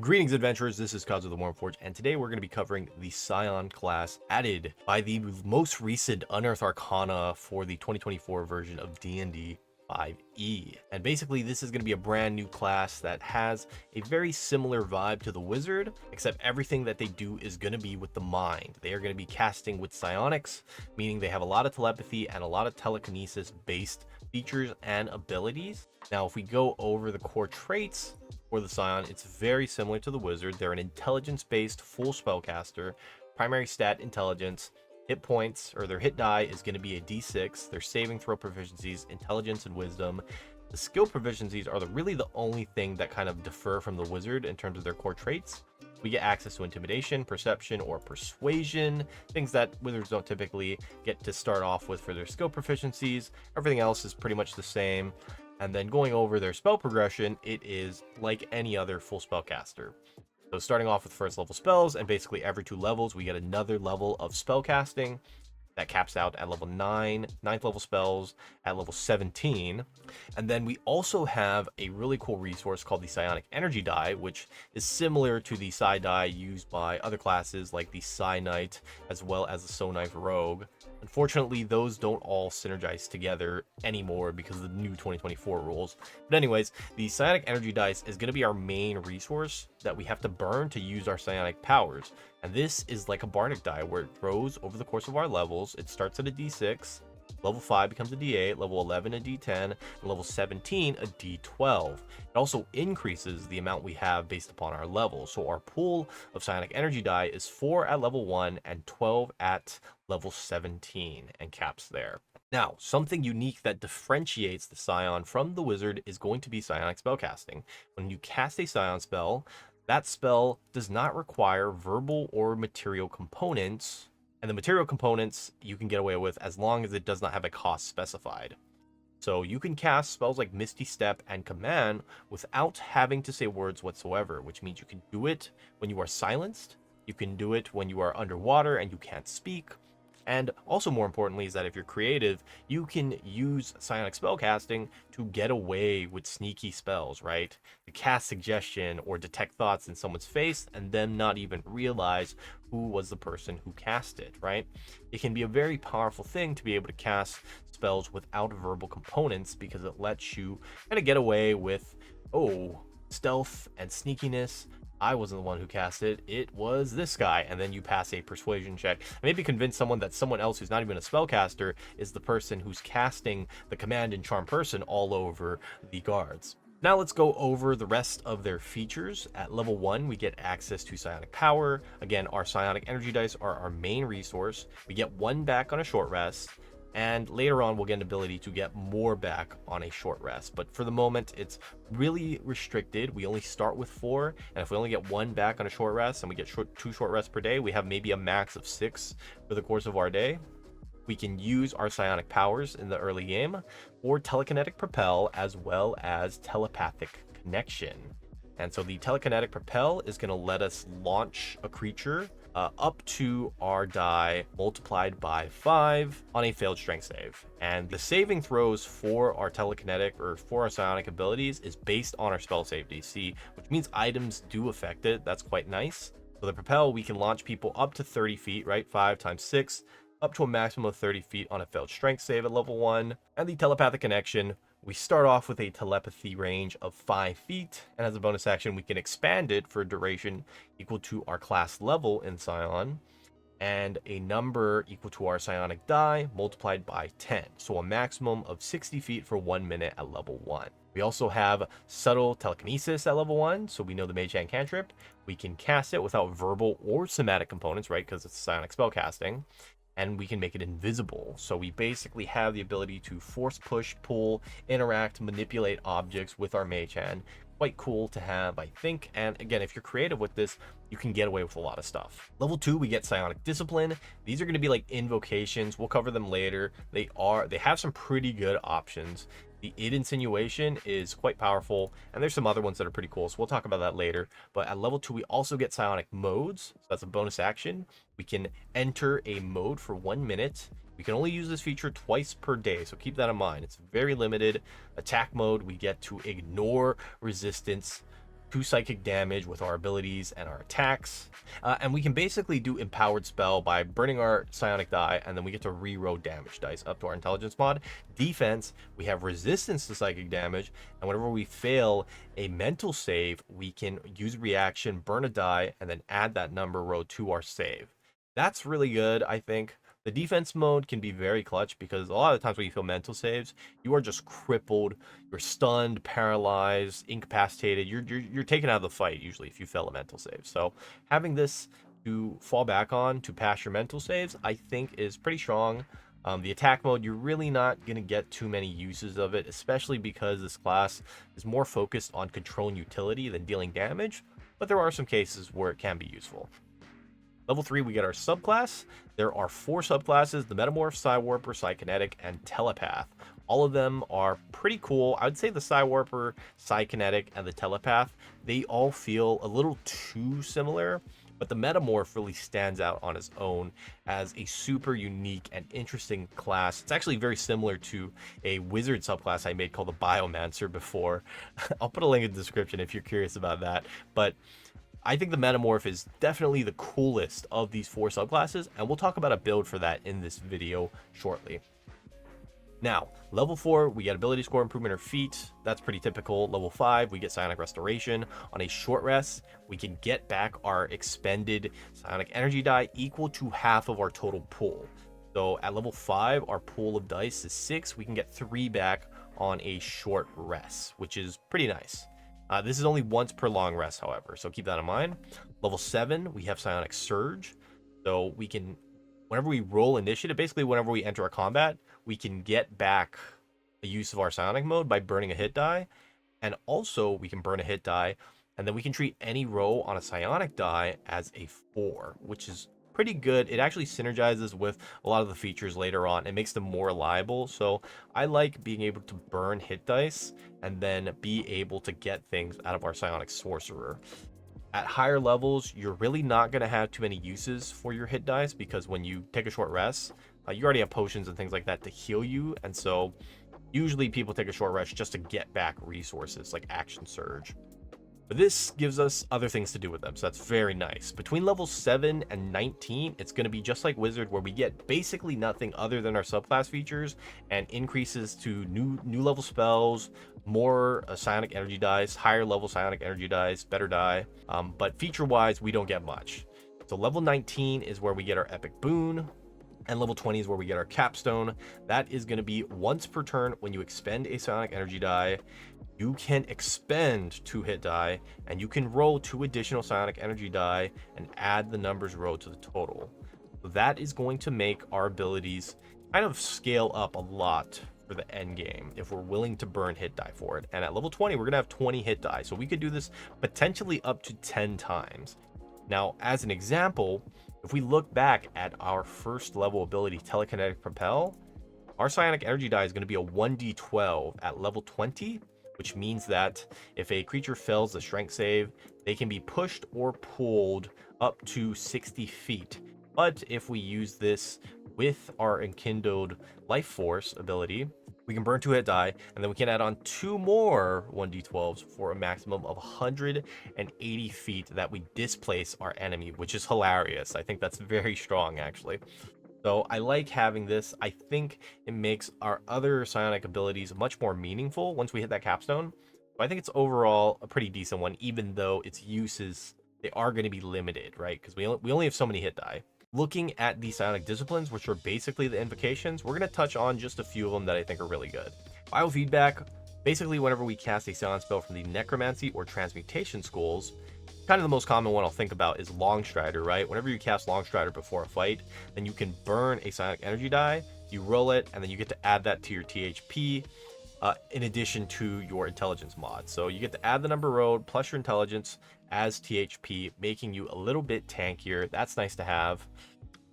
Greetings, adventurers. This is Cause of the Wormforge, and today we're going to be covering the Scion class added by the most recent Unearthed Arcana for the 2024 version of D&D 5e. And basically, this is going to be a brand new class that has a very similar vibe to the Wizard, except everything that they do is going to be with the mind. They are going to be casting with psionics, meaning they have a lot of telepathy and a lot of telekinesis based features and abilities. Now, if we go over the core traits for the Scion, it's very similar to the Wizard. They're an intelligence-based full spellcaster. Primary stat, intelligence. Hit points, or their hit die, is going to be a d6. Their saving throw proficiencies, intelligence and wisdom. The skill proficiencies are really the only thing that kind of differ from the Wizard in terms of their core traits. We get access to intimidation, perception, or persuasion, things that Wizards don't typically get to start off with for their skill proficiencies. Everything else is pretty much the same. And then going over their spell progression, it is like any other full spellcaster. So starting off with first level spells, and basically every 2 levels, we get another level of spell casting. That caps out at level 9, 9th level spells at level 17. And then we also have a really cool resource called the Psionic Energy Die, which is similar to the Psi Die used by other classes like the Psi Knight, as well as the Psi Knight Rogue. Unfortunately, those don't all synergize together anymore because of the new 2024 rules. But anyways, the Psionic Energy Dice is going to be our main resource that we have to burn to use our psionic powers. And this is like a bardic die where it grows over the course of our levels. It starts at a d6, level 5 becomes a d8, level 11 a d10, and level 17 a d12. It also increases the amount we have based upon our level. So our pool of psionic energy die is 4 at level 1 and 12 at level 17, and caps there. Now, something unique that differentiates the Scion from the Wizard is going to be psionic spellcasting. When you cast a Scion spell, that spell does not require verbal or material components, and the material components you can get away with as long as it does not have a cost specified. So you can cast spells like Misty Step and Command without having to say words whatsoever, which means you can do it when you are silenced, you can do it when you are underwater and you can't speak. And also more importantly is that if you're creative, you can use psionic spellcasting to get away with sneaky spells, right? To cast suggestion or detect thoughts in someone's face and them not even realize who was the person who cast it, right? It can be a very powerful thing to be able to cast spells without verbal components because it lets you kind of get away with, stealth and sneakiness. I wasn't the one who cast it, it was this guy. And then you pass a persuasion check. And maybe convince someone that someone else who's not even a spellcaster is the person who's casting the command and charm person all over the guards. Now let's go over the rest of their features. At level 1, we get access to psionic power. Again, our psionic energy dice are our main resource. We get 1 back on a short rest. And later on, we'll get an ability to get more back on a short rest. But for the moment, it's really restricted. We only start with 4. And if we only get 1 back on a short rest and we get 2 short rests per day, we have maybe a max of 6 for the course of our day. We can use our psionic powers in the early game, or telekinetic propel, as well as telepathic connection. And so the telekinetic propel is going to let us launch a creature up to our die multiplied by 5 on a failed strength save. And the saving throws for our telekinetic or for our psionic abilities is based on our spell save DC, which means items do affect it. That's quite nice. So the propel, we can launch people up to 30 feet, right? 5 times 6, up to a maximum of 30 feet on a failed strength save at level 1. And the telepathic connection, we start off with a telepathy range of 5 feet, and as a bonus action, we can expand it for a duration equal to our class level in Scion, and a number equal to our psionic die multiplied by 10, so a maximum of 60 feet for 1 minute at level 1. We also have subtle telekinesis at level 1, so we know the mage hand cantrip. We can cast it without verbal or somatic components, right, because it's psionic spellcasting. And we can make it invisible. So we basically have the ability to force, push, pull, interact, manipulate objects with our mage hand. Quite cool to have, I think. And again, if you're creative with this, you can get away with a lot of stuff. Level 2, we get psionic discipline. These are going to be like invocations. We'll cover them later. They have some pretty good options. The id insinuation is quite powerful, and there's some other ones that are pretty cool, so we'll talk about that later. But at level 2, we also get psionic modes, so that's a bonus action. We can enter a mode for 1 minute. We can only use this feature twice per day, so keep that in mind. It's very limited. Attack mode, we get to ignore resistance 2 psychic damage with our abilities and our attacks. And we can basically do empowered spell by burning our psionic die, and then we get to re-roll damage dice up to our intelligence mod. Defense, we have resistance to psychic damage, and whenever we fail a mental save, we can use reaction, burn a die, and then add that number row to our save. That's really good, I think. The defense mode can be very clutch because a lot of the times when you fail mental saves, you are just crippled, you're stunned, paralyzed, incapacitated. You're taken out of the fight usually if you fail a mental save. So having this to fall back on to pass your mental saves, I think is pretty strong. The attack mode, you're really not going to get too many uses of it, especially because this class is more focused on controlling utility than dealing damage, but there are some cases where it can be useful. Level 3, we get our subclass. There are 4 subclasses: the Metamorph, Psywarper, Psykinetic, and Telepath. All of them are pretty cool. I would say the Psywarper, Psykinetic, and the Telepath, they all feel a little too similar, but the Metamorph really stands out on its own as a super unique and interesting class. It's actually very similar to a wizard subclass I made called the Biomancer before. I'll put a link in the description if you're curious about that. But I think the Metamorph is definitely the coolest of these 4 subclasses, and we'll talk about a build for that in this video shortly. Now, level 4, we get ability score improvement or feat. That's pretty typical. Level 5, we get psionic restoration. On a short rest, we can get back our expended psionic energy die equal to half of our total pool. So at level 5, our pool of dice is 6. We can get 3 back on a short rest, which is pretty nice. This is only once per long rest, however, so keep that in mind. Level 7, we have Psionic Surge. So we can, whenever we roll initiative, basically whenever we enter a combat, we can get back the use of our Psionic mode by burning a hit die. And also, we can burn a hit die, and then we can treat any roll on a Psionic die as a 4, which is pretty good. It actually synergizes with a lot of the features later on. It makes them more reliable. So I like being able to burn hit dice and then be able to get things out of our Psionic Sorcerer. At higher levels, you're really not going to have too many uses for your hit dice because when you take a short rest, you already have potions and things like that to heal you. And so usually people take a short rest just to get back resources like Action Surge. But this gives us other things to do with them, so that's very nice. Between levels 7 and 19, it's going to be just like Wizard, where we get basically nothing other than our subclass features and increases to new level spells, more psionic energy dice, higher level psionic energy dice, better die. But feature-wise, we don't get much. So level 19 is where we get our epic boon, and level 20 is where we get our capstone. That is going to be once per turn when you expend a psionic energy die. You can expend 2 hit die, and you can roll 2 additional psionic energy die and add the numbers rolled to the total. So that is going to make our abilities kind of scale up a lot for the end game if we're willing to burn hit die for it. And at level 20, we're going to have 20 hit die, so we could do this potentially up to 10 times. Now, as an example, if we look back at our first level ability, Telekinetic Propel, our psionic energy die is going to be a 1d12 at level 20, which means that if a creature fails the strength save, they can be pushed or pulled up to 60 feet. But if we use this with our Enkindled Life Force ability, we can burn 2 hit die, and then we can add on 2 more 1d12s for a maximum of 180 feet that we displace our enemy, which is hilarious. I think that's very strong, actually. So I like having this. I think it makes our other psionic abilities much more meaningful once we hit that capstone. So I think it's overall a pretty decent one, even though its uses, they are going to be limited, right? Because we only have so many hit die. Looking at the psionic disciplines, which are basically the invocations, we're going to touch on just a few of them that I think are really good. Biofeedback, basically whenever we cast a Scion spell from the Necromancy or Transmutation schools, kind of the most common one I'll think about is Longstrider, right? Whenever you cast Longstrider before a fight, then you can burn a psionic energy die, you roll it, and then you get to add that to your THP in addition to your intelligence mod. So you get to add the number rolled plus your intelligence as THP, making you a little bit tankier. That's nice to have.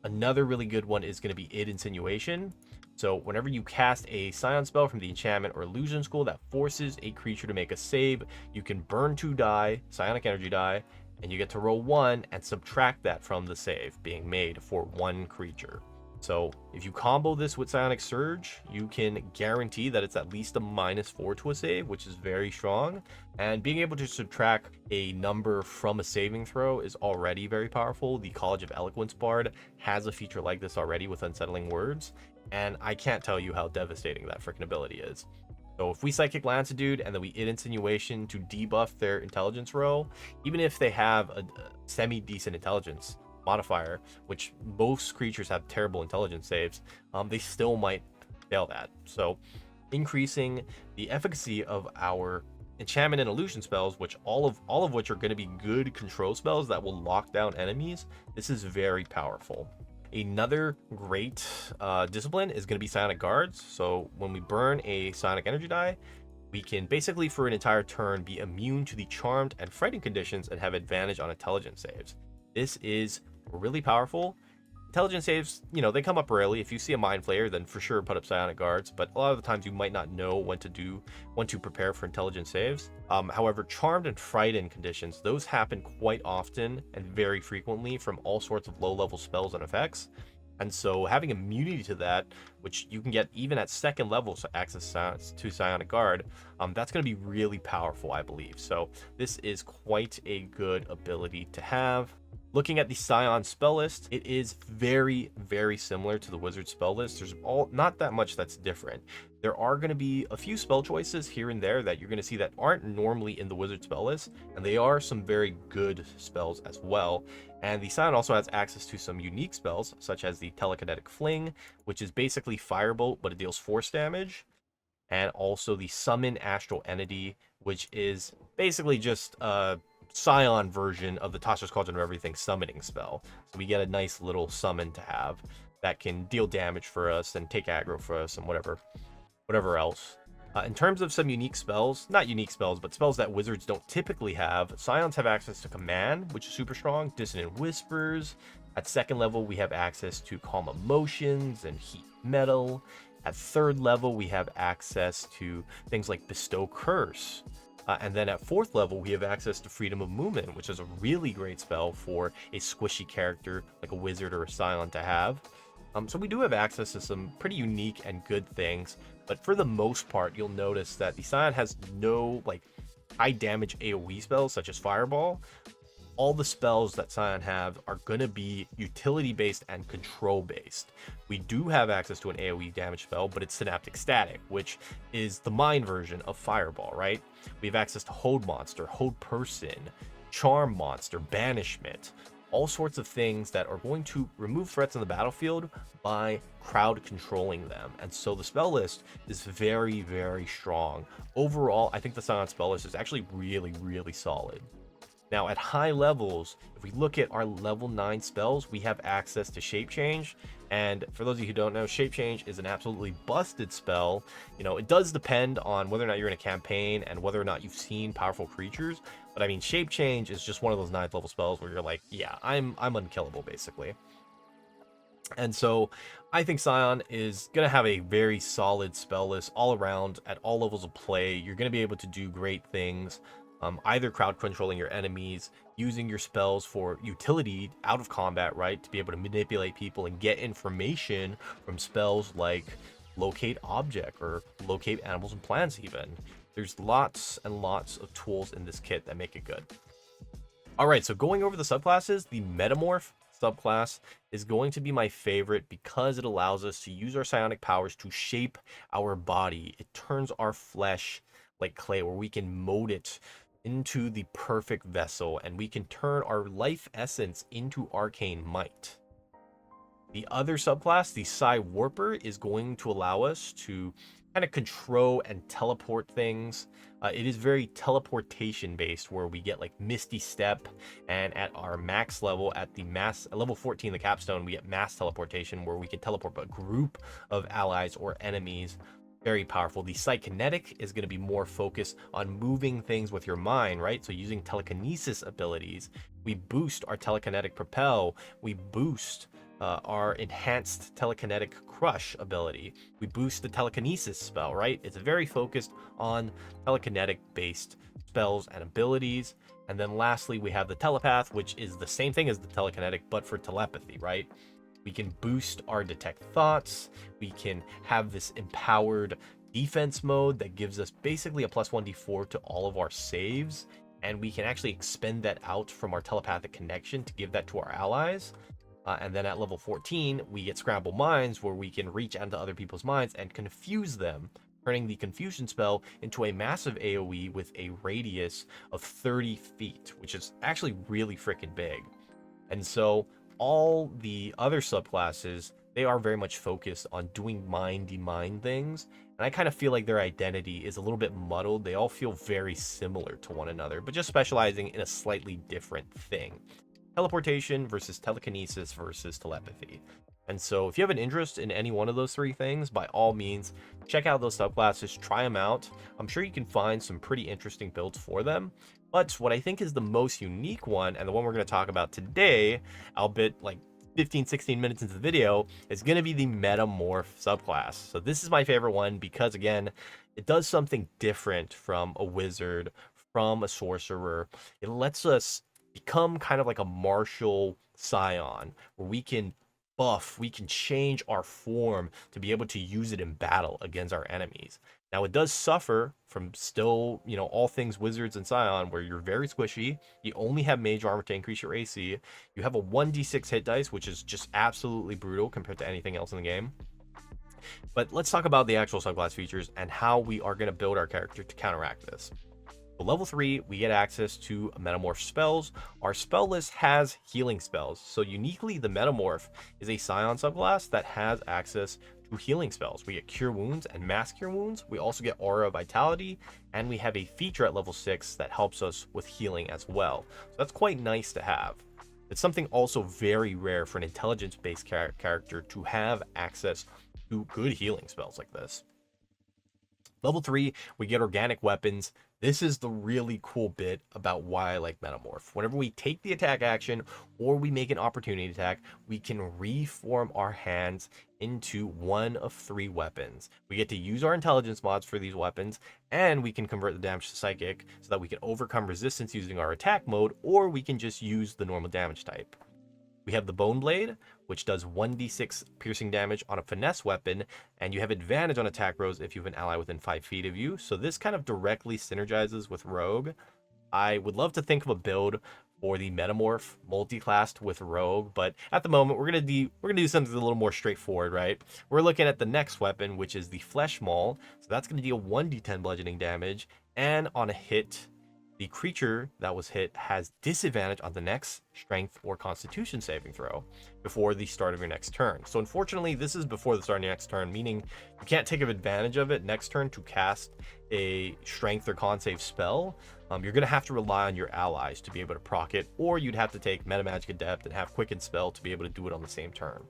Another really good one is going to be Id Insinuation. So whenever you cast a Scion spell from the enchantment or illusion school that forces a creature to make a save, you can burn 2 die, psionic energy die, and you get to roll 1 and subtract that from the save being made for 1 creature. So if you combo this with Psionic Surge, you can guarantee that it's at least a -4 to a save, which is very strong. And being able to subtract a number from a saving throw is already very powerful. The College of Eloquence Bard has a feature like this already with Unsettling Words, and I can't tell you how devastating that freaking ability is. So if we Psychic Lance a dude and then we hit Insinuation to debuff their intelligence roll, even if they have a semi-decent intelligence modifier, which most creatures have terrible intelligence saves, they still might fail that. So increasing the efficacy of our enchantment and illusion spells, which all of which are going to be good control spells that will lock down enemies, this is very powerful. Another great discipline is going to be Psionic Guards. So when we burn a Psionic Energy die, we can basically for an entire turn be immune to the charmed and frightened conditions and have advantage on intelligence saves. This is really powerful. Intelligence saves, they come up rarely. If you see a Mind Flayer, then for sure put up Psionic Guards, but a lot of the times you might not know when to prepare for intelligence saves. However, charmed and frightened conditions, those happen quite often and very frequently from all sorts of low-level spells and effects. And so having immunity to that, which you can get even at second level, so access to Psionic Guard, that's going to be really powerful, I believe. So this is quite a good ability to have. Looking at the Scion spell list, it is very, very similar to the Wizard spell list. There's not that much that's different. There are going to be a few spell choices here and there that you're going to see that aren't normally in the Wizard spell list, and they are some very good spells as well. And the Scion also has access to some unique spells, such as the Telekinetic Fling, which is basically Firebolt, but it deals force damage, and also the Summon Astral Entity, which is basically just Scion version of the Tasha's Cauldron of Everything summoning spell. So we get a nice little summon to have that can deal damage for us and take aggro for us and whatever else. In terms of some unique spells, not unique spells, but spells that Wizards don't typically have, Scions have access to Command, which is super strong, Dissonant Whispers. At second level, we have access to Calm Emotions and Heat Metal. At third level, we have access to things like Bestow Curse. And then at fourth level, we have access to Freedom of Movement, which is a really great spell for a squishy character like a Wizard or a Scion to have. So we do have access to some pretty unique and good things, but for the most part, you'll notice that the Scion has no high damage AoE spells such as Fireball. All the spells that Scion have are going to be utility based and control based. We do have access to an AoE damage spell, but it's Synaptic Static, which is the Mind version of Fireball, right? We have access to Hold Monster, Hold Person, Charm Monster, Banishment, all sorts of things that are going to remove threats on the battlefield by crowd controlling them. And so the spell list is very, very strong. Overall, I think the Scion spell list is actually really, really solid. Now at high levels, if we look at our level 9 spells, we have access to Shape Change. And for those of you who don't know, Shape Change is an absolutely busted spell. It does depend on whether or not you're in a campaign and whether or not you've seen powerful creatures. But I mean, Shape Change is just one of those 9th level spells where you're like, yeah, I'm unkillable basically. And so I think Scion is going to have a very solid spell list all around at all levels of play. You're going to be able to do great things. Either crowd controlling your enemies, using your spells for utility out of combat, right? To be able to manipulate people and get information from spells like Locate Object or Locate Animals and Plants even. There's lots and lots of tools in this kit that make it good. Alright, so going over the subclasses, the Metamorph subclass is going to be my favorite because it allows us to use our psionic powers to shape our body. It turns our flesh like clay, where we can mold it into the perfect vessel, and we can turn our life essence into arcane might. The other subclass, the Psi Warper, is going to allow us to kind of control and teleport things. It is very teleportation based, where we get like Misty Step, and at our max level, at level 14, the capstone, we get mass teleportation, where we can teleport a group of allies or enemies. Very powerful. The Psykinetic is going to be more focused on moving things with your mind, right? So using telekinesis abilities, we boost our telekinetic propel, we boost our enhanced telekinetic crush ability, we boost the telekinesis spell, right? It's very focused on telekinetic based spells and abilities. And then lastly, we have the telepath, which is the same thing as the telekinetic, but for telepathy, right? We can boost our detect thoughts. We can have this empowered defense mode that gives us basically a +1d4 to all of our saves. And we can actually expend that out from our telepathic connection to give that to our allies. And then at level 14, we get Scramble Minds, where we can reach out into other people's minds and confuse them, turning the confusion spell into a massive AoE with a radius of 30 feet, which is actually really freaking big. And so all the other subclasses, they are very much focused on doing mindy-mind things. And I kind of feel like their identity is a little bit muddled. They all feel very similar to one another, but just specializing in a slightly different thing. Teleportation versus telekinesis versus telepathy. And so if you have an interest in any one of those three things, by all means, check out those subclasses, try them out. I'm sure you can find some pretty interesting builds for them. But what I think is the most unique one, and the one we're going to talk about today, albeit like 15-16 minutes into the video, is going to be the Metamorph subclass. So this is my favorite one because, again, it does something different from a wizard, from a sorcerer. It lets us become kind of like a martial Scion, where we can buff, we can change our form to be able to use it in battle against our enemies. Now, it does suffer from still, all things wizards and Scion, where you're very squishy. You only have mage armor to increase your AC. You have a 1d6 hit dice, which is just absolutely brutal compared to anything else in the game. But let's talk about the actual subclass features and how we are going to build our character to counteract this. So level 3, we get access to Metamorph spells. Our spell list has healing spells. So uniquely, the Metamorph is a Scion subclass that has access to healing spells. We get Cure Wounds and Mass Cure Wounds. We also get Aura Vitality, and we have a feature at level 6 that helps us with healing as well. So that's quite nice to have. It's something also very rare for an intelligence-based character to have access to good healing spells like this. Level 3, we get organic weapons. This is the really cool bit about why I like Metamorph. Whenever we take the attack action or we make an opportunity attack, we can reform our hands into one of 3 weapons. We get to use our intelligence mods for these weapons, and we can convert the damage to psychic so that we can overcome resistance using our attack mode, or we can just use the normal damage type. We have the Bone Blade, which does 1d6 piercing damage on a finesse weapon, and you have advantage on attack rolls if you have an ally within 5 feet of you. So this kind of directly synergizes with Rogue. I would love to think of a build for the Metamorph multi-classed with Rogue, but at the moment we're gonna do something a little more straightforward, right? We're looking at the next weapon, which is the Flesh Maul. So that's gonna deal 1d10 bludgeoning damage, and on a hit, the creature that was hit has disadvantage on the next strength or constitution saving throw before the start of your next turn. So unfortunately, this is before the start of your next turn, meaning you can't take advantage of it next turn to cast a strength or con save spell. You're going to have to rely on your allies to be able to proc it, or you'd have to take Metamagic Adept and have Quicken Spell to be able to do it on the same turn.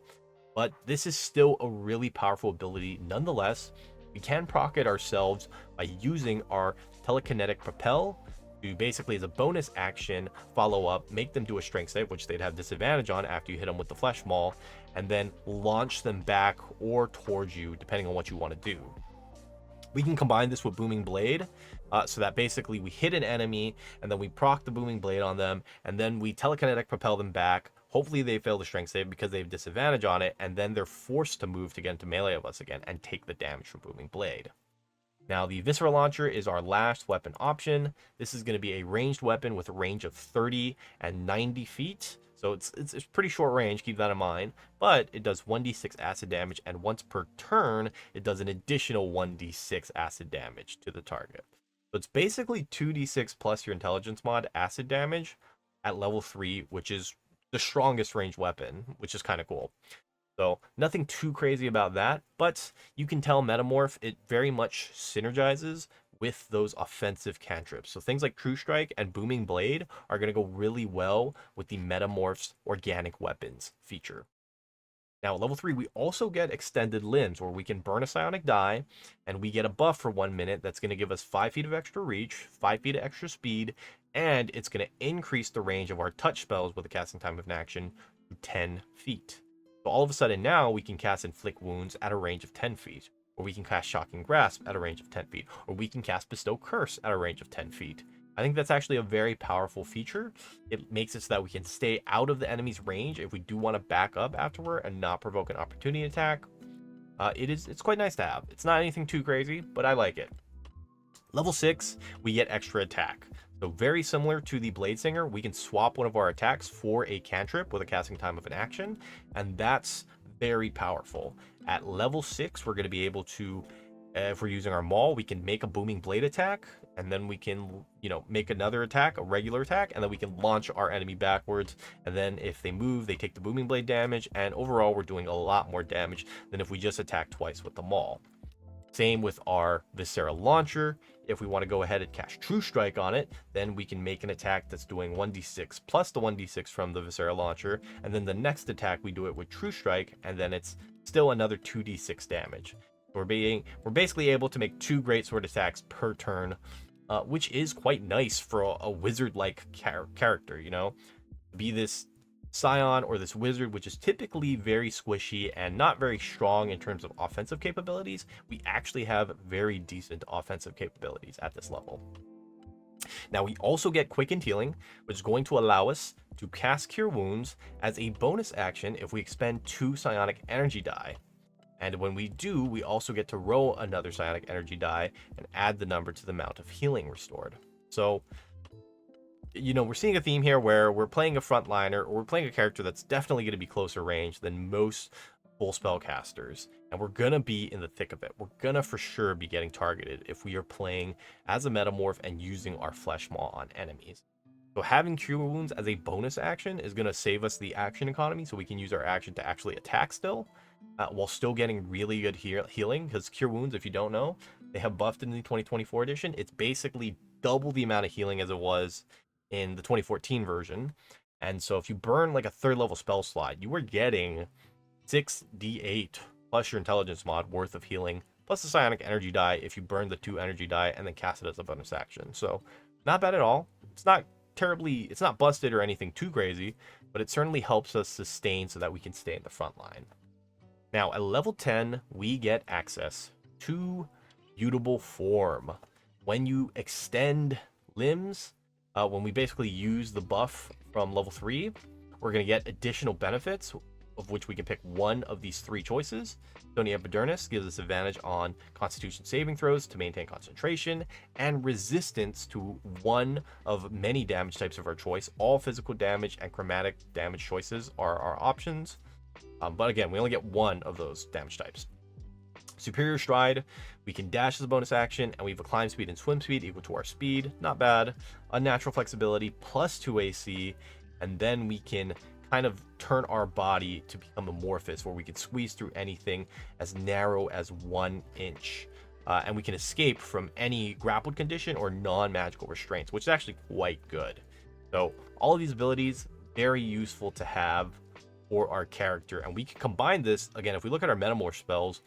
But this is still a really powerful ability nonetheless. We can proc it ourselves by using our Telekinetic Propel to basically, as a bonus action, follow up, make them do a strength save, which they'd have disadvantage on after you hit them with the Flesh Maul, and then launch them back or towards you, depending on what you want to do. We can combine this with Booming Blade, so that basically we hit an enemy, and then we proc the Booming Blade on them, and then we telekinetic propel them back. Hopefully they fail the strength save because they have disadvantage on it, and then they're forced to move to get into melee of us again and take the damage from Booming Blade. Now, the Viscera Launcher is our last weapon option. This is going to be a ranged weapon with a range of 30 and 90 feet. So it's pretty short range, keep that in mind. But it does 1d6 acid damage, and once per turn, it does an additional 1d6 acid damage to the target. So it's basically 2d6 plus your intelligence mod acid damage at level 3, which is the strongest ranged weapon, which is kind of cool. So nothing too crazy about that, but you can tell Metamorph, it very much synergizes with those offensive cantrips. So things like True Strike and Booming Blade are going to go really well with the Metamorph's organic weapons feature. Now at level 3, we also get Extended Limbs, where we can burn a psionic die, and we get a buff for 1 minute that's going to give us 5 feet of extra reach, 5 feet of extra speed, and it's going to increase the range of our touch spells with a casting time of an action to 10 feet. So all of a sudden now we can cast Inflict Wounds at a range of 10 feet, or we can cast Shocking Grasp at a range of 10 feet, or we can cast Bestow Curse at a range of 10 feet. I think that's actually a very powerful feature. It makes it so that we can stay out of the enemy's range if we do want to back up afterward and not provoke an opportunity attack. It's quite nice to have. It's not anything too crazy, but I like it. Level 6, we get extra attack. So very similar to the Blade Singer, we can swap one of our attacks for a cantrip with a casting time of an action, and that's very powerful. At level 6, we're going to be able to, if we're using our maul, we can make a booming blade attack, and then we can, make another attack, a regular attack, and then we can launch our enemy backwards, and then if they move, they take the booming blade damage, and overall we're doing a lot more damage than if we just attack twice with the maul. Same with our Viscera launcher. If we want to go ahead and cast True Strike on it, then we can make an attack that's doing 1d6 plus the 1d6 from the Viscera launcher, and then the next attack we do it with True Strike, and then it's still another 2d6 damage. We're basically able to make 2 great sword attacks per turn, which is quite nice for a wizard-like character, be this Scion or this wizard, which is typically very squishy and not very strong in terms of offensive capabilities. We actually have very decent offensive capabilities at this level. Now we also get quickened healing, which is going to allow us to cast Cure Wounds as a bonus action if we expend 2 psionic energy die. And when we do, we also get to roll another psionic energy die and add the number to the amount of healing restored. So, we're seeing a theme here where we're playing a frontliner, or we're playing a character that's definitely going to be closer range than most full spell casters, and we're going to be in the thick of it. We're going to for sure be getting targeted if we are playing as a Metamorph and using our Flesh Maw on enemies. So having Cure Wounds as a bonus action is going to save us the action economy, so we can use our action to actually attack still, while still getting really good healing, because Cure Wounds, if you don't know, they have buffed in the 2024 edition. It's basically double the amount of healing as it was in the 2014 version. And so if you burn like a 3rd level spell slot, you are getting 6d8 plus your intelligence mod worth of healing, plus the psionic energy die if you burn the 2 energy die and then cast it as a bonus action. So not bad at all. It's not busted or anything too crazy, but it certainly helps us sustain so that we can stay in the front line. Now, at level 10, we get access to Mutable Form. When you extend limbs, when we basically use the buff from level 3, we're going to get additional benefits, of which we can pick one of these 3 choices. Stony Epidermis gives us advantage on Constitution saving throws to maintain concentration, and resistance to one of many damage types of our choice. All physical damage and chromatic damage choices are our options. But again, we only get one of those damage types. Superior Stride, we can dash as a bonus action, and we have a climb speed and swim speed equal to our speed. Not bad. Unnatural Flexibility plus 2 AC, and then we can kind of turn our body to become amorphous, where we can squeeze through anything as narrow as 1 inch. And we can escape from any grappled condition or non-magical restraints, which is actually quite good. So all of these abilities, very useful to have for our character, and we can combine this. Again, if we look at our Metamorph spells,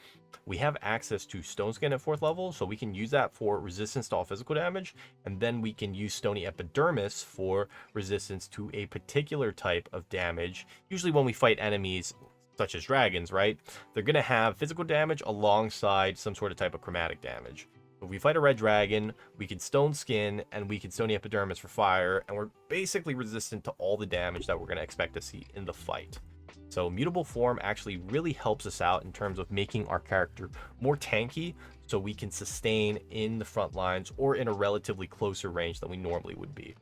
we have access to Stone Skin at 4th level, so we can use that for resistance to all physical damage, and then we can use Stony Epidermis for resistance to a particular type of damage. Usually when we fight enemies such as dragons, right, they're going to have physical damage alongside some sort of type of chromatic damage. If we fight a red dragon, we can Stone Skin and we can Stony Epidermis for fire, and we're basically resistant to all the damage that we're going to expect to see in the fight. So Mutable Form actually really helps us out in terms of making our character more tanky, so we can sustain in the front lines or in a relatively closer range than we normally would be.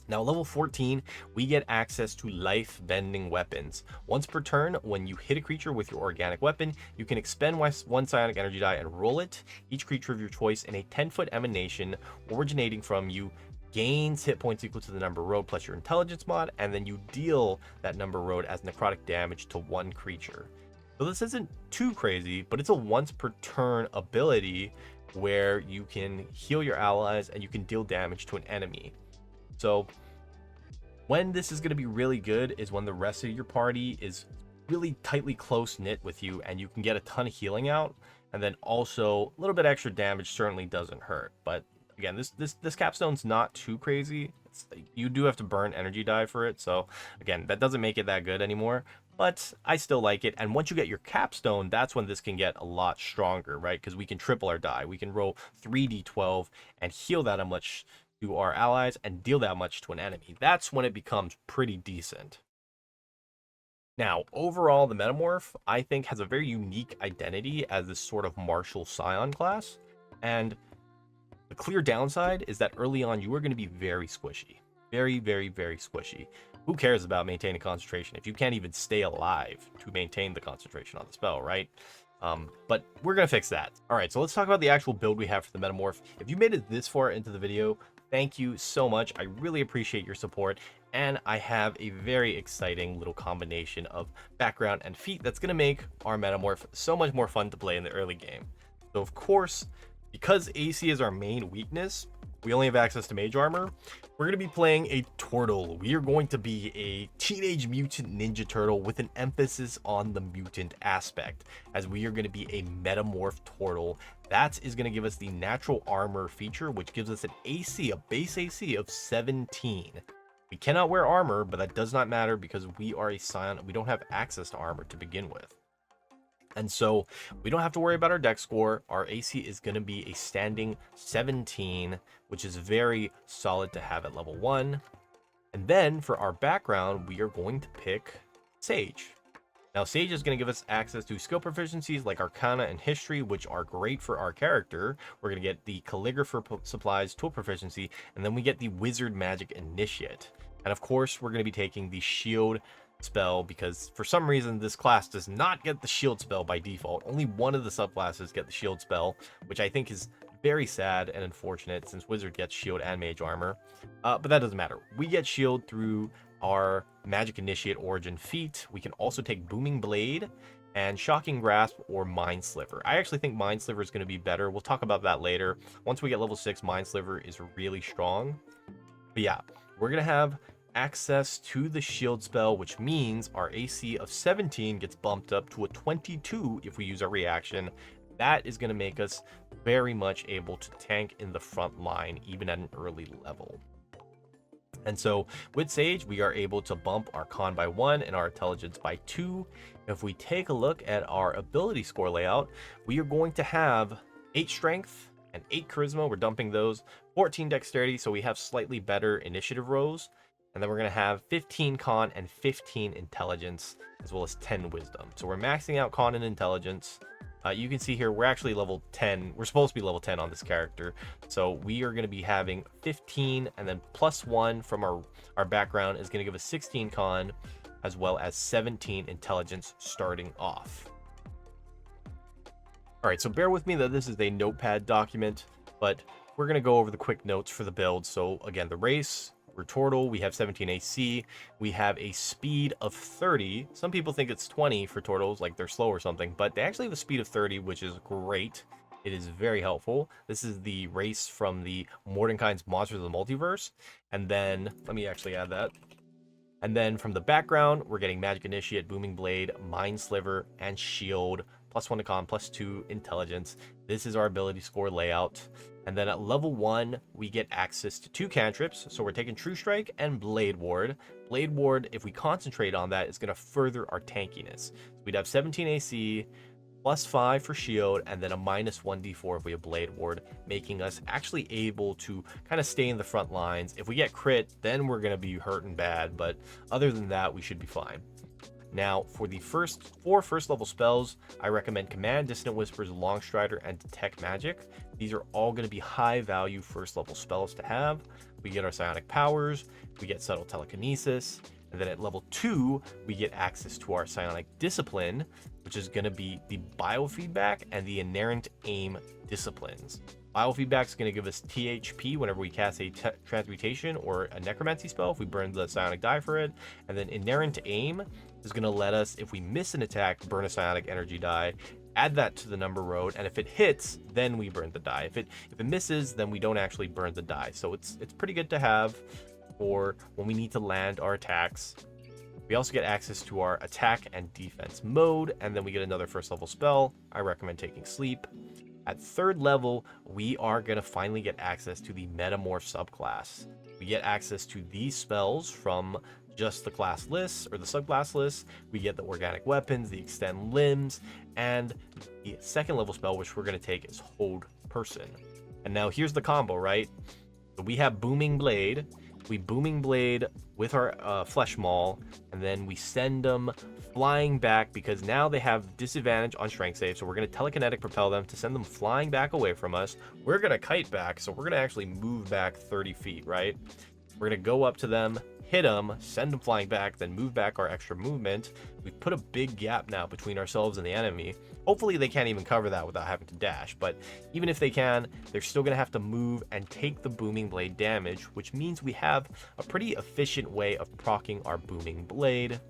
Now, level 14, we get access to life-bending weapons. Once per turn, when you hit a creature with your organic weapon, you can expend 1 psionic energy die and roll it. Each creature of your choice in a 10-foot emanation originating from you gains hit points equal to the number rolled plus your intelligence mod, and then you deal that number rolled as necrotic damage to 1 creature. So this isn't too crazy, but it's a once per turn ability where you can heal your allies and you can deal damage to an enemy. So when this is going to be really good is when the rest of your party is really tightly close knit with you and you can get a ton of healing out, and then also a little bit extra damage certainly doesn't hurt. But again, this capstone's not too crazy. You do have to burn energy die for it, so again, that doesn't make it that good anymore, but I still like it. And once you get your capstone, that's when this can get a lot stronger, right? Because we can triple our die. We can roll 3d12 and heal that much to our allies and deal that much to an enemy. That's when it becomes pretty decent. Now, overall, the Metamorph, I think, has a very unique identity as this sort of martial Scion class. And the clear downside is that early on, you are going to be very squishy. Very, very, very squishy. Who cares about maintaining concentration if you can't even stay alive to maintain the concentration on the spell, right? But we're going to fix that. All right, so let's talk about the actual build we have for the Metamorph. If you made it this far into the video, thank you so much. I really appreciate your support. And I have a very exciting little combination of background and feat that's going to make our Metamorph so much more fun to play in the early game. So of course, because AC is our main weakness, we only have access to mage armor. We're going to be playing a turtle. We are going to be a teenage mutant ninja turtle with an emphasis on the mutant aspect, as we are going to be a metamorph turtle. That is going to give us the natural armor feature, which gives us an AC, a base AC of 17. We cannot wear armor, but that does not matter because we are a Scion. We don't have access to armor to begin with. And so we don't have to worry about our dex score. Our AC is going to be a standing 17, which is very solid to have at level 1. And then for our background, we are going to pick Sage. Now, Sage is going to give us access to skill proficiencies like Arcana and History, which are great for our character. We're going to get the Calligrapher supplies, tool proficiency, and then we get the Wizard Magic Initiate. And of course, we're going to be taking the Shield spell because for some reason this class does not get the Shield spell by default. Only one of the subclasses get the Shield spell, which I think is very sad and unfortunate since Wizard gets Shield and Mage armor. But that doesn't matter. We get Shield through our Magic Initiate origin feat. We can also take Booming Blade and Shocking Grasp or Mind Sliver. I actually think Mind Sliver is going to be better. We'll talk about that later. Once we get level 6, Mind Sliver is really strong. But yeah, we're going to have access to the shield spell, which means our AC of 17 gets bumped up to a 22 if we use our reaction. That is going to make us very much able to tank in the front line, even at an early level. And so with Sage, we are able to bump our con by 1 and our intelligence by 2. If we take a look at our ability score layout, we are going to have 8 strength and 8 charisma. We're dumping those. 14 dexterity, so we have slightly better initiative rows. And then we're going to have 15 con and 15 intelligence, as well as 10 wisdom. So we're maxing out con and intelligence. You can see here, we're actually level 10. We're supposed to be level 10 on this character. So we are going to be having 15, and then plus 1 from our background is going to give us 16 con, as well as 17 intelligence starting off. All right, so bear with me that this is a notepad document, but we're going to go over the quick notes for the build. So again, the race, we're turtle, we have 17 AC, we have a speed of 30. Some people think it's 20 for turtles, like they're slow or something, but they actually have a speed of 30, which is great. It is very helpful. This is the race from the Mordenkainen's Monsters of the Multiverse. And then, let me actually add that. And then from the background, we're getting Magic Initiate, Booming Blade, Mind Sliver, and Shield. Plus 1 to con, plus 2 intelligence. This is our ability score layout. And then at level 1, we get access to 2 cantrips. So we're taking True Strike and Blade Ward. Blade Ward, if we concentrate on that, is going to further our tankiness. So we'd have 17 AC, plus 5 for shield, and then a minus 1d4 if we have Blade Ward, making us actually able to kind of stay in the front lines. If we get crit, then we're going to be hurting bad, but other than that, we should be fine. Now, for the first 4 first-level spells, I recommend Command, Dissonant Whispers, Longstrider, and Detect Magic. These are all going to be high-value first-level spells to have. We get our Psionic Powers, we get Subtle Telekinesis, and then at level 2, we get access to our Psionic Discipline, which is going to be the Biofeedback and the Inerrant Aim Disciplines. Biofeedback is going to give us THP whenever we cast a Transmutation or a Necromancy spell if we burn the Psionic die for it. And then Inerrant Aim is going to let us, if we miss an attack, burn a Psionic Energy die, add that to the number road, and if it hits, then we burn the die. If it misses, then we don't actually burn the die. So it's pretty good to have for when we need to land our attacks. We also get access to our attack and defense mode, and then we get another first level spell. I recommend taking Sleep. At 3rd level, we are going to finally get access to the Metamorph subclass. We get access to these spells from just the class lists or the subclass lists. We get the organic weapons, the extend limbs, and the 2nd level spell, which we're going to take, is Hold Person. And now here's the combo, right? So we have Booming Blade. We Booming Blade with our Flesh Maul, and then we send them flying back because now they have disadvantage on strength save. So we're going to telekinetic propel them to send them flying back away from us. We're going to kite back, so we're going to actually move back 30 feet, right? We're going to go up to them, hit them, send them flying back, then move back our extra movement. We've put a big gap now between ourselves and the enemy. Hopefully they can't even cover that without having to dash, but even if they can, they're still going to have to move and take the Booming Blade damage, which means we have a pretty efficient way of proccing our Booming Blade.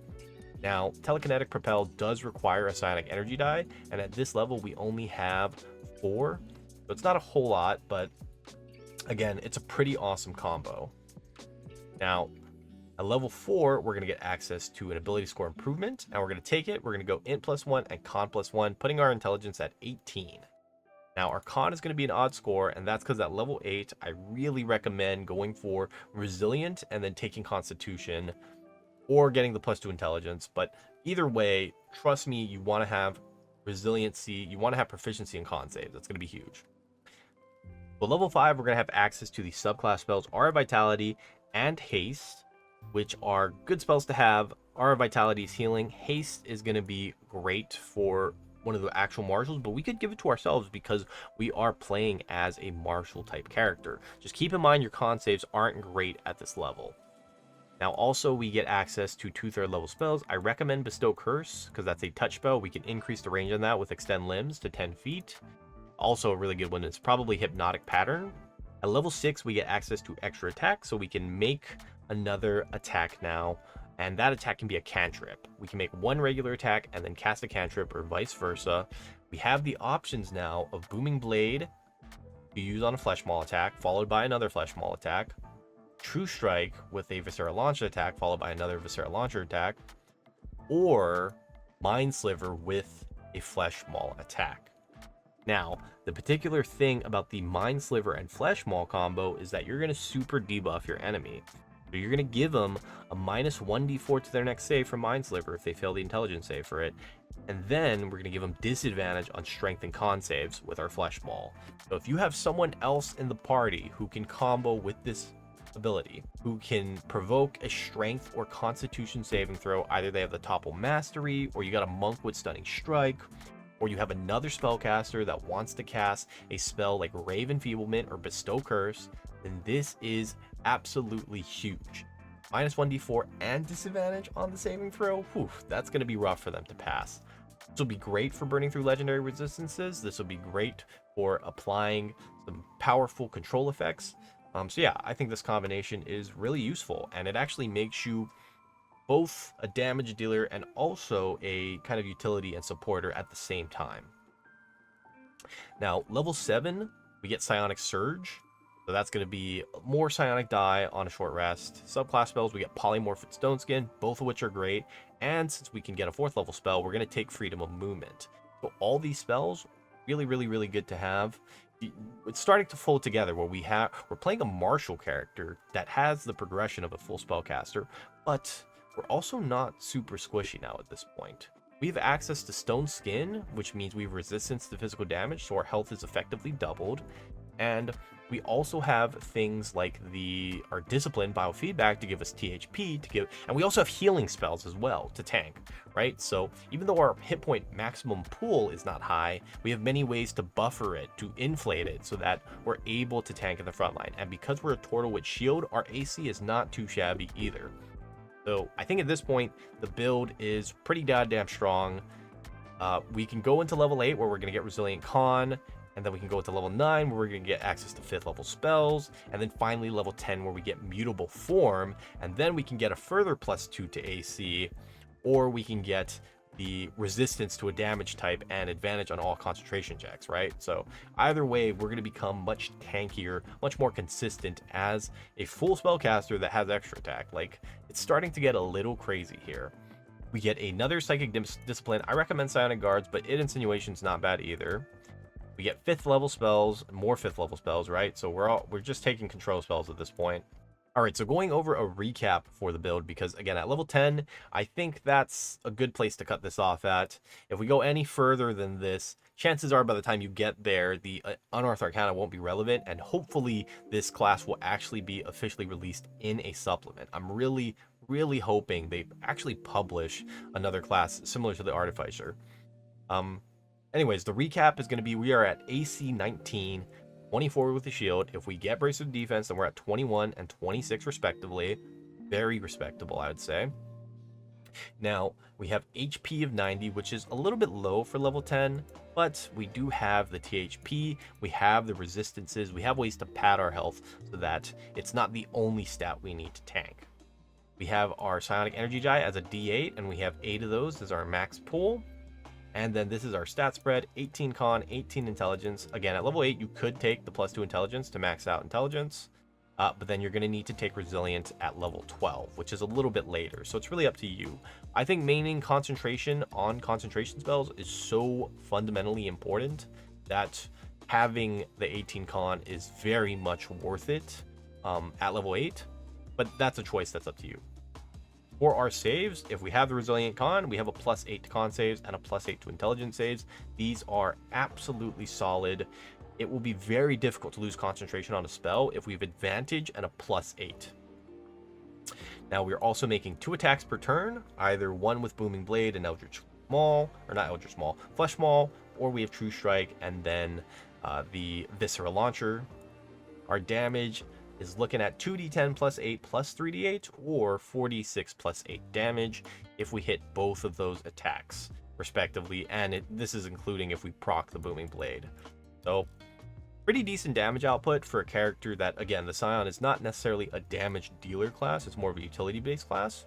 Now, telekinetic propel does require a psionic energy die, and at this level we only have 4, so it's not a whole lot, but again, it's a pretty awesome combo. Now, at level 4, we're going to get access to an ability score improvement, and we're going to take it. We're going to go int +1 and con +1, putting our intelligence at 18. Now, our con is going to be an odd score, and that's because at level 8, I really recommend going for resilient and then taking constitution or getting the +2 intelligence. But either way, trust me, you want to have resiliency, you want to have proficiency in con saves. That's going to be huge. But level 5, we're going to have access to the subclass spells Aura Vitality and Haste, which are good spells to have. Aura Vitality is healing. Haste is going to be great for one of the actual marshals, but we could give it to ourselves because we are playing as a martial type character. Just keep in mind your con saves aren't great at this level. Now also we get access to 2/3 level spells. I recommend Bestow Curse because that's a touch spell. We can increase the range on that with Extend Limbs to 10 feet. Also a really good one is probably Hypnotic Pattern. At level 6 we get access to extra attack, so we can make another attack now, and that attack can be a cantrip. We can make one regular attack and then cast a cantrip, or vice versa. We have the options now of Booming Blade to use on a Flesh Maul attack, followed by another Flesh Maul attack, True Strike with a Viscera Launcher attack, followed by another Viscera Launcher attack, or Mind Sliver with a Flesh Maul attack. Now, the particular thing about the Mind Sliver and Flesh Maul combo is that you're going to super debuff your enemy. So you're going to give them a -1d4 to their next save for Mind Sliver if they fail the intelligence save for it. And then we're going to give them disadvantage on strength and con saves with our Flesh Maul. So if you have someone else in the party who can combo with this ability, who can provoke a strength or constitution saving throw, either they have the Topple Mastery, or you got a monk with Stunning Strike, or you have another spellcaster that wants to cast a spell like Rave Enfeeblement or Bestow Curse, then this is absolutely huge. -1d4 and disadvantage on the saving throw, whew, that's going to be rough for them to pass. This will be great for burning through legendary resistances. This will be great for applying some powerful control effects. So yeah, I think this combination is really useful, and it actually makes you both a damage dealer and also a kind of utility and supporter at the same time. Now, level 7, we get Psionic Surge. So that's going to be more Psionic die on a short rest. Subclass spells, we get Polymorph and Stone Skin, both of which are great. And since we can get a 4th level spell, we're going to take Freedom of Movement. So all these spells, really, really, really good to have. It's starting to fold together where we're playing a martial character that has the progression of a full spellcaster, but we're also not super squishy now at this point. We have access to Stone Skin, which means we have resistance to physical damage, so our health is effectively doubled. And we also have things like our Discipline Biofeedback to give us THP, and we also have healing spells as well to tank, right? So even though our hit point maximum pool is not high, we have many ways to buffer it, to inflate it, so that we're able to tank in the front line. And because we're a Turtle with Shield, our AC is not too shabby either. So I think at this point, the build is pretty goddamn strong. We can go into level 8 where we're going to get Resilient Con, and then we can go into level 9 where we're going to get access to 5th level spells, and then finally level 10 where we get Mutable Form, and then we can get a further +2 to AC, or we can get the resistance to a damage type and advantage on all concentration checks, right? So either way, we're going to become much tankier, much more consistent as a full spellcaster that has extra attack. Like, it's starting to get a little crazy here. We get another Psychic Discipline. I recommend Psionic Guards, but Insinuation's not bad either. We get 5th level spells, more 5th level spells, right? So we're just taking control spells at this point. All right, so going over a recap for the build, because again, at level 10, I think that's a good place to cut this off at. If we go any further than this, chances are by the time you get there, the Unearthed Arcana won't be relevant, and hopefully this class will actually be officially released in a supplement. I'm really hoping they actually publish another class similar to the Artificer. Anyways, the recap is going to be, we are at AC 19, 24 with the shield. If we get Brace of Defense, then we're at 21 and 26 respectively. Very respectable, I would say. Now, we have HP of 90, which is a little bit low for level 10, but we do have the THP, we have the resistances, we have ways to pad our health so that it's not the only stat we need to tank. We have our Psionic Energy Die as a D8, and we have 8 of those as our max pool. And then this is our stat spread, 18 con, 18 intelligence. Again, at level 8, you could take the +2 intelligence to max out intelligence, but then you're going to need to take resilient at level 12, which is a little bit later. So it's really up to you. I think maining concentration on concentration spells is so fundamentally important that having the 18 con is very much worth it at level 8, but that's a choice that's up to you. For our saves, if we have the resilient con, we have a +8 to con saves and a +8 to intelligence saves. These are absolutely solid. It will be very difficult to lose concentration on a spell if we have advantage and a +8. Now we're also making 2 attacks per turn, either one with Booming Blade and Eldritch Maul, or not Eldritch Maul, Flesh Maul, or we have True Strike and then the Viscera Launcher. Our damage is looking at 2d10 +8 +3d8 or 4d6 +8 damage if we hit both of those attacks respectively, and this is including if we proc the Booming Blade. So pretty decent damage output for a character that, again, the Scion is not necessarily a damage dealer class, it's more of a utility based class,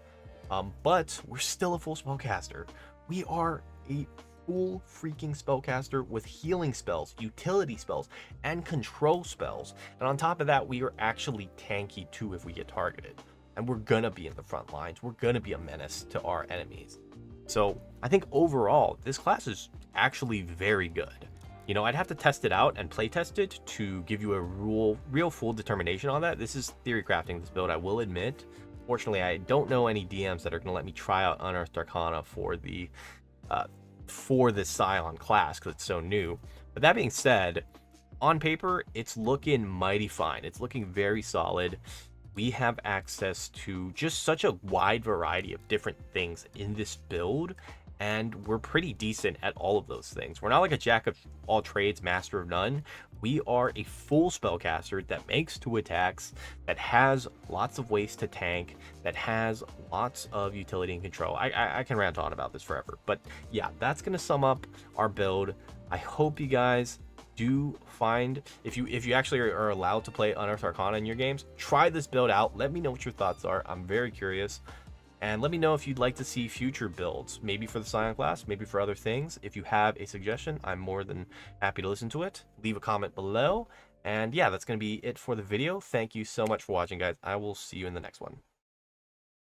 but we're still a full spellcaster. We are a full freaking spellcaster with healing spells, utility spells, and control spells. And on top of that, we are actually tanky too if we get targeted. And we're gonna be in the front lines. We're gonna be a menace to our enemies. So I think overall, this class is actually very good. You know, I'd have to test it out and play test it to give you a real full determination on that. This is theory crafting this build, I will admit. Fortunately, I don't know any DMs that are gonna let me try out Unearthed Arcana for the Scion class because it's so new. But that being said, on paper, it's looking mighty fine. It's looking very solid. We have access to just such a wide variety of different things in this build, and we're pretty decent at all of those things. We're not like a jack of all trades, master of none. We are a full spellcaster that makes 2 attacks, that has lots of ways to tank, that has lots of utility and control. I can rant on about this forever, but yeah, that's gonna sum up our build. I hope you guys do find, if you actually are allowed to play Unearthed Arcana in your games, try this build out. Let me know what your thoughts are. I'm very curious. And let me know if you'd like to see future builds, maybe for the Scion class, maybe for other things. If you have a suggestion, I'm more than happy to listen to it. Leave a comment below. And yeah, that's going to be it for the video. Thank you so much for watching, guys. I will see you in the next one.